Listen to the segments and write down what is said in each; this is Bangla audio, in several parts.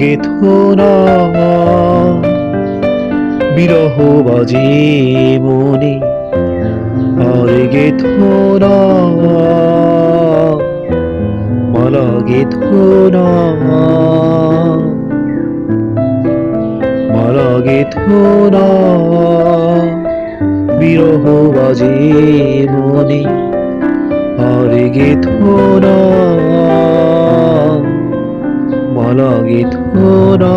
গেথো না বিরহ বাজে মনে, আর গেথো না মালা, গেথো না মালা, গেথো না বিরহ বাজে মনে, আর গেথো না মালা, গেথো না।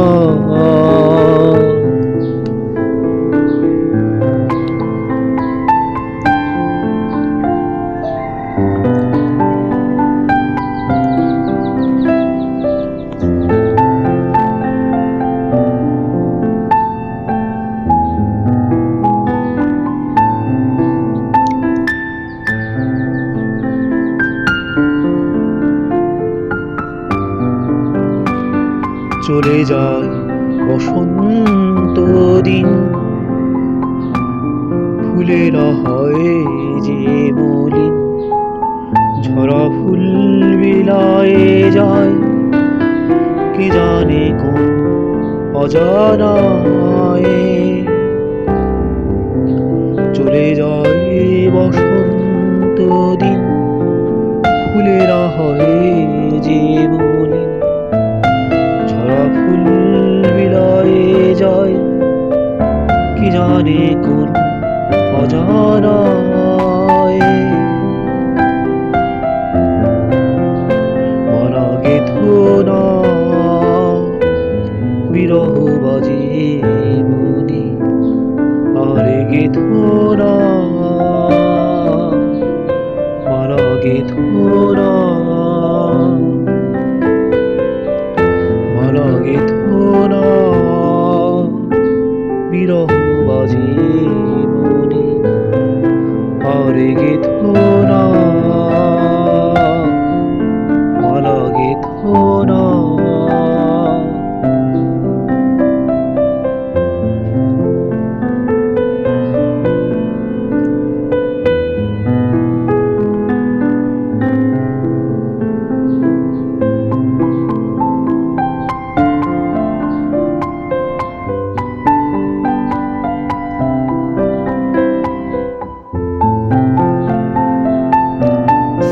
চলে যায় বসন্ত দিন, ফুলেরা হয় যে মলিন, ঝরা ফুল বিলায়ে যায় কে জানে কোন অজানায়। চলে যায় বসন্ত দিন, ফুলেরা হয় যে মলিন, ঝরা ফুল বিলায়ে যায় কি জানে কোন অজানায়। মালা, গেথো না বিরহ বাজে মনে, আর গেথো না মালা, গেথো না মালা, গেথো না বিরহ বাজে মনে, আর গেথো না মালা, গেথো না।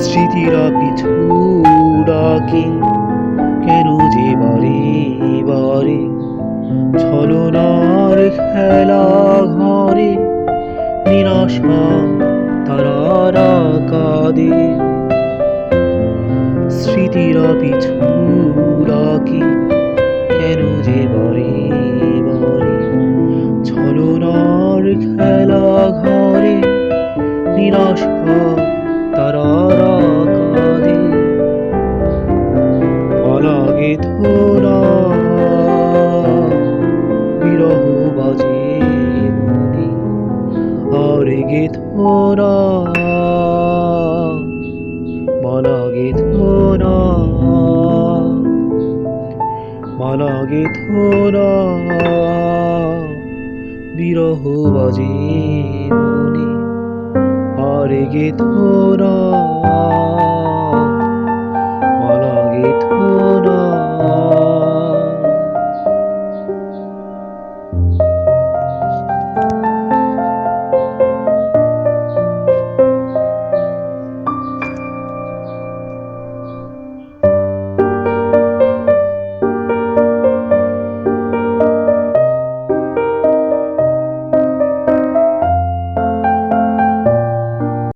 স্মৃতিরা পিছু ডাকে কেন যে বারে বারে, ছলনার খেলা ঘরে নিরাশা তারারা কাঁদে। স্মৃতিরা পিছু ডাকে কেন যে বারে বারে, ছলনার খেলা ঘরে নিরাশা তারারা কাঁদে। মালা, গেথো না বিরহ বাজে মনে, আর গেথো না মালা, গেথো না মালা, গেথো না বিরহ বাজে মনে, আর গেথো না।